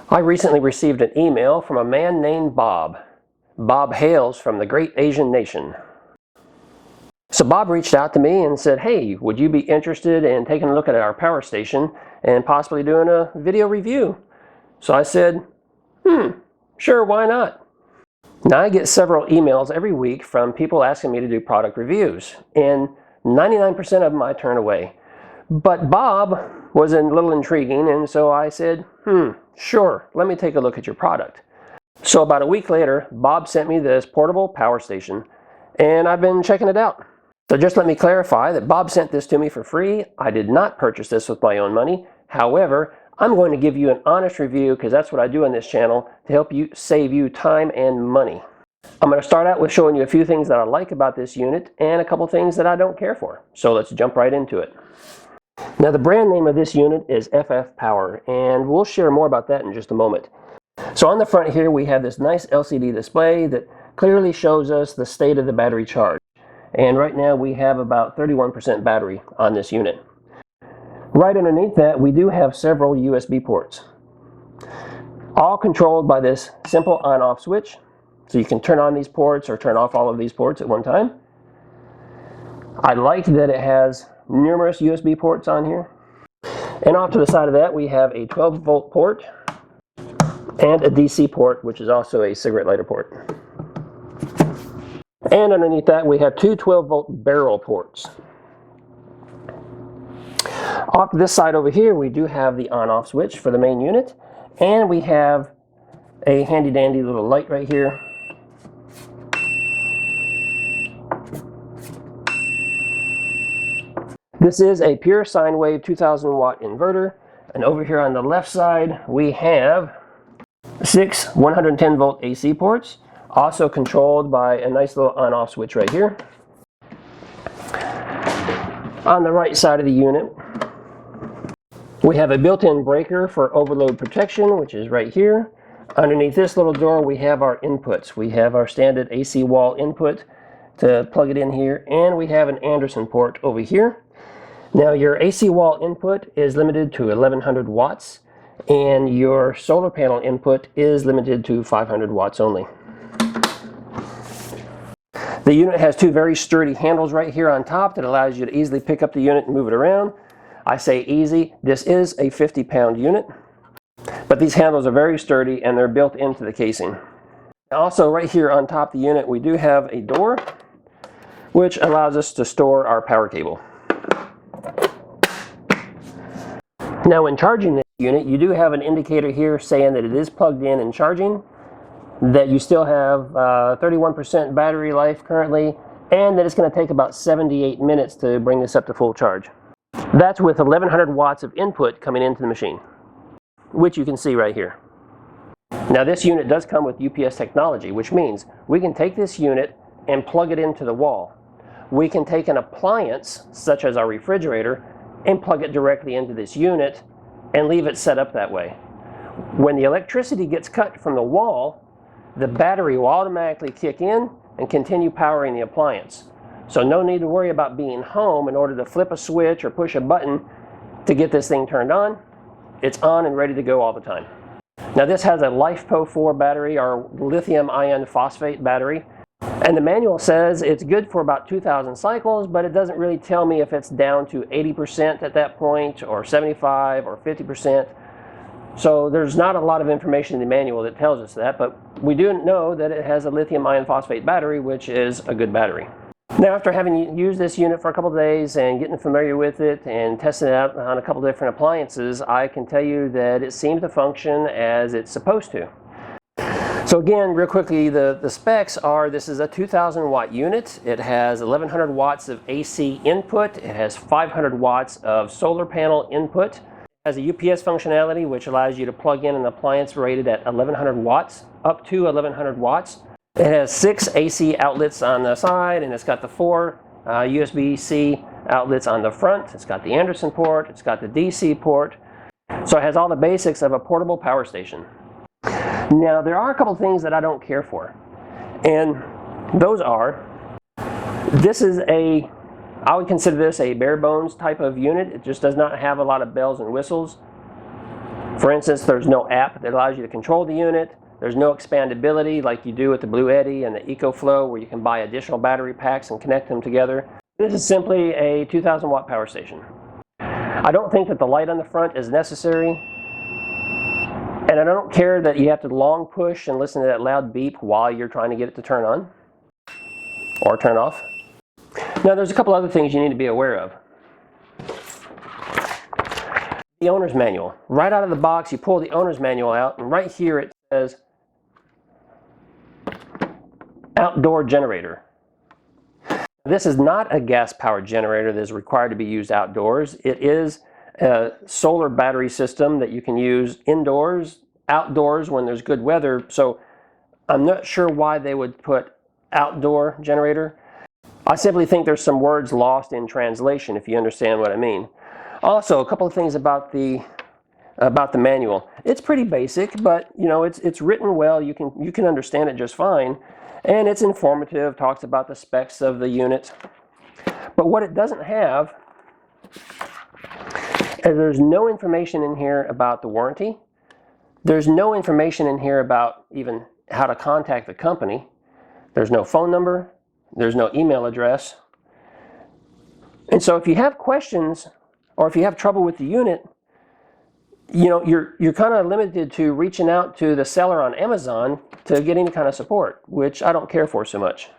I recently received an email from a man named Bob. Bob hails from the great Asian nation. So Bob reached out to me and said, hey, would you be interested in taking a look at our power station and possibly doing a video review? So I said, sure, why not? Now I get several emails every week from people asking me to do product reviews, and 99% of them I turn away. But Bob was a little intriguing, and so I said, sure, let me take a look at your product. So about a week later, Bob sent me this portable power station, and I've been checking it out. So just let me clarify that Bob sent this to me for free. I did not purchase this with my own money. However, I'm going to give you an honest review because that's what I do on this channel to help you save you time and money. I'm going to start out with showing you a few things that I like about this unit and a couple things that I don't care for. So let's jump right into it. Now the brand name of this unit is FFPower, and we'll share more about that in just a moment. So on the front here we have this nice LCD display that clearly shows us the state of the battery charge. And right now we have about 31% battery on this unit. Right underneath that we do have several USB ports, all controlled by this simple on-off switch. So you can turn on these ports or turn off all of these ports at one time. I like that it has numerous USB ports on here. And off to the side of that we have a 12-volt port and a DC port, which is also a cigarette lighter port. And underneath that we have two 12-volt barrel ports. Off to this side over here we do have the on-off switch for the main unit, and we have a handy-dandy little light right here. This is a pure sine wave 2000 watt inverter, and over here on the left side we have 6 110 volt AC ports, also controlled by a nice little on-off switch right here. On the right side of the unit we have a built-in breaker for overload protection, which is right here. Underneath this little door we have our inputs. We have our standard AC wall input to plug it in here, and we have an Anderson port over here. Now your AC wall input is limited to 1100 watts, and your solar panel input is limited to 500 watts only. The unit has two very sturdy handles right here on top that allows you to easily pick up the unit and move it around. I say easy, this is a 50-pound unit, but these handles are very sturdy and they're built into the casing. Also right here on top of the unit we do have a door which allows us to store our power cable. Now when charging this unit you do have an indicator here saying that it is plugged in and charging, that you still have 31% battery life currently, and that it's going to take about 78 minutes to bring this up to full charge. That's with 1100 watts of input coming into the machine, which you can see right here. Now this unit does come with UPS technology, which means we can take this unit and plug it into the wall. We can take an appliance, such as our refrigerator, and plug it directly into this unit and leave it set up that way. When the electricity gets cut from the wall, the battery will automatically kick in and continue powering the appliance. So no need to worry about being home in order to flip a switch or push a button to get this thing turned on. It's on and ready to go all the time. Now this has a LiFePO4 battery, our lithium iron phosphate battery. And the manual says it's good for about 2,000 cycles, but it doesn't really tell me if it's down to 80% at that point, or 75 or 50%. So there's not a lot of information in the manual that tells us that, but we do know that it has a lithium iron phosphate battery, which is a good battery. Now after having used this unit for a couple of days and getting familiar with it and testing it out on a couple of different appliances, I can tell you that it seems to function as it's supposed to. So again, real quickly, the specs are, this is a 2000 watt unit. It has 1100 watts of AC input. It has 500 watts of solar panel input. It has a UPS functionality which allows you to plug in an appliance rated at 1100 watts, up to 1100 watts. It has 6 AC outlets on the side, and it's got the 4 USB-C outlets on the front. It's got the Anderson port, it's got the DC port. So it has all the basics of a portable power station. Now there are a couple things that I don't care for, and those are, I would consider this a bare bones type of unit. It just does not have a lot of bells and whistles. For instance, there's no app that allows you to control the unit. There's no expandability like you do with the Bluetti and the EcoFlow, where you can buy additional battery packs and connect them together. This is simply a 2,000 watt power station. I don't think that the light on the front is necessary. And I don't care that you have to long push and listen to that loud beep while you're trying to get it to turn on or turn off. Now there's a couple other things you need to be aware of. The owner's manual. Right out of the box, you pull the owner's manual out, and right here it says outdoor generator. This is not a gas-powered generator that is required to be used outdoors. It is a solar battery system that you can use indoors, outdoors when there's good weather. So I'm not sure why they would put outdoor generator. I simply think there's some words lost in translation, if you understand what I mean. Also, a couple of things about the manual. It's pretty basic, but you know, it's written well. You can understand it just fine, and it's informative. Talks about the specs of the unit. But what it doesn't have is there's no information in here about the warranty. There's no information in here about even how to contact the company. There's no phone number. There's no email address. And so if you have questions or if you have trouble with the unit, you know, you're kind of limited to reaching out to the seller on Amazon to get any kind of support, which I don't care for so much.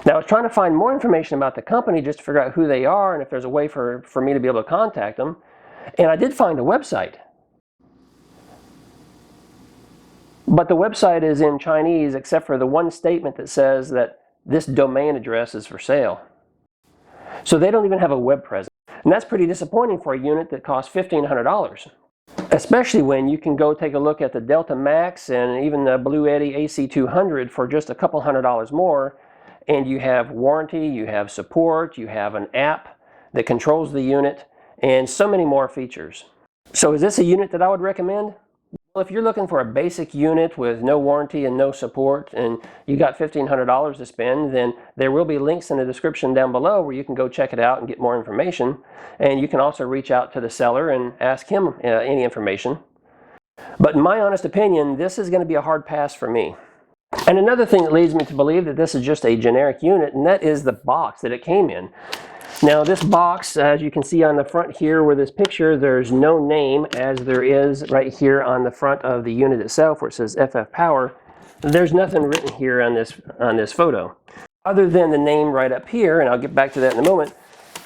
Now I was trying to find more information about the company just to figure out who they are and if there's a way for me to be able to contact them. And I did find a website. But the website is in Chinese except for the one statement that says that this domain address is for sale. So they don't even have a web presence. And that's pretty disappointing for a unit that costs $1,500. Especially when you can go take a look at the Delta Max and even the Bluetti AC200 for just a couple $100 more. And you have warranty, you have support, you have an app that controls the unit, and so many more features. So is this a unit that I would recommend? Well, if you're looking for a basic unit with no warranty and no support, and you got $1,500 to spend, then there will be links in the description down below where you can go check it out and get more information. And you can also reach out to the seller and ask him any information. But in my honest opinion, this is going to be a hard pass for me. And another thing that leads me to believe that this is just a generic unit, and that is the box that it came in. Now this box, as you can see on the front here with this picture, there's no name as there is right here on the front of the unit itself where it says FFPower. There's nothing written here on this photo. Other than the name right up here, and I'll get back to that in a moment,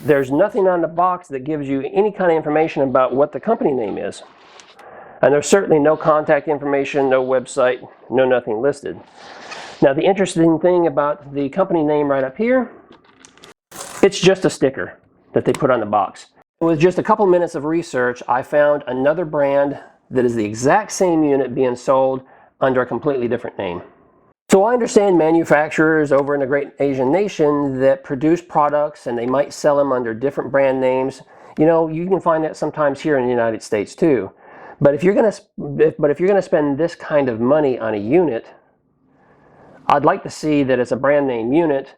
there's nothing on the box that gives you any kind of information about what the company name is. And there's certainly no contact information, no website, no nothing listed. Now the interesting thing about the company name right up here, it's just a sticker that they put on the box. With just a couple minutes of research, I found another brand that is the exact same unit being sold under a completely different name. So I understand manufacturers over in a great Asian nation that produce products and they might sell them under different brand names. You know, you can find that sometimes here in the United States too. But if you're going to spend this kind of money on a unit, I'd like to see that it's a brand name unit,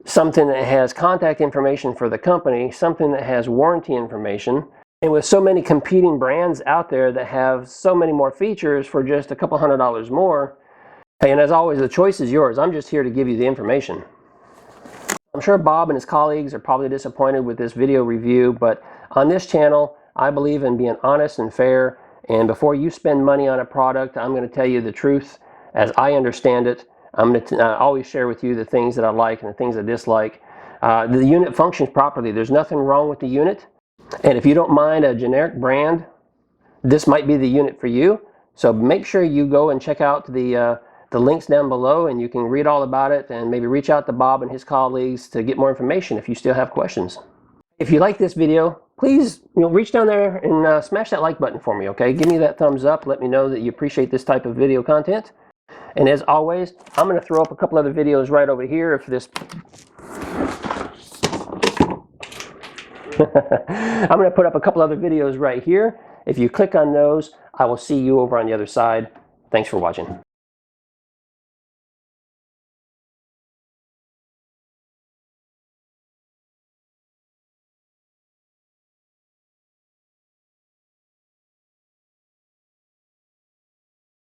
something that has contact information for the company, something that has warranty information. And with so many competing brands out there that have so many more features for just a couple $100 more, and as always, the choice is yours. I'm just here to give you the information. I'm sure Bob and his colleagues are probably disappointed with this video review, but on this channel, I believe in being honest and fair. And before you spend money on a product, I'm going to tell you the truth as I understand it. I'm going to always share with you the things that I like and the things I dislike. The unit functions properly. There's nothing wrong with the unit. And if you don't mind a generic brand, this might be the unit for you. So make sure you go and check out the links down below, and you can read all about it and maybe reach out to Bob and his colleagues to get more information if you still have questions. If you like this video, please reach down there and smash that like button for me, okay? Give me that thumbs up. Let me know that you appreciate this type of video content. And as always, I'm going to throw up a couple other videos right over here if this... I'm going to put up a couple other videos right here. If you click on those, I will see you over on the other side. Thanks for watching.